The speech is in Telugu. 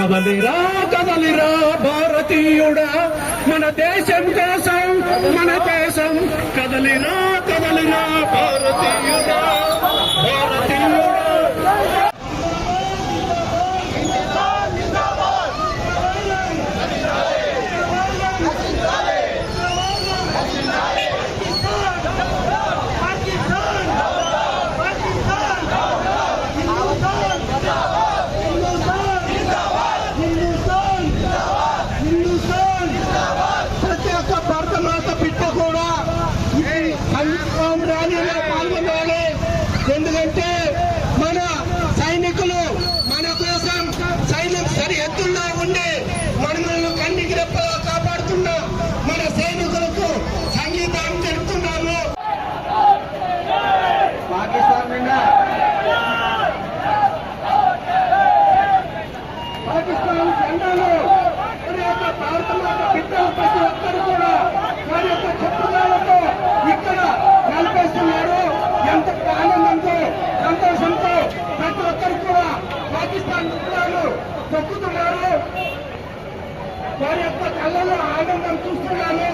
కదలిరా కదలిరా భారతీయుడా, మన దేశం కోసం మన దేశం, కదలిరా కదలిరా భారతీయుడా భారతీయుడా. పాల్గొనాలి. ఎందుకంటే మన సైనికులు మన కోసం సైన్యం సరిహద్దుల్లో ఉండి మనల్ని కంటికి రెప్పగా కాపాడుతున్న మన సైనికులకు సంగీతాన్ని తెలుపుతున్నాము. పాకిస్తాన్ జెండాలు మన యొక్క భారత మాత బిడ్డలు ప్రతి ఒక్కరు కూడా వారి యొక్క చెప్పుదాలతో ఇక్కడ నలిపేస్తున్నారు. ఎంత ఆనందంతో సంతోషంతో ప్రతి ఒక్కరు కూడా పాకిస్తాన్ బిడ్డలు తొక్కుతున్నారు. వారి యొక్క కళ్ళలో ఆనందం చూస్తున్నాను.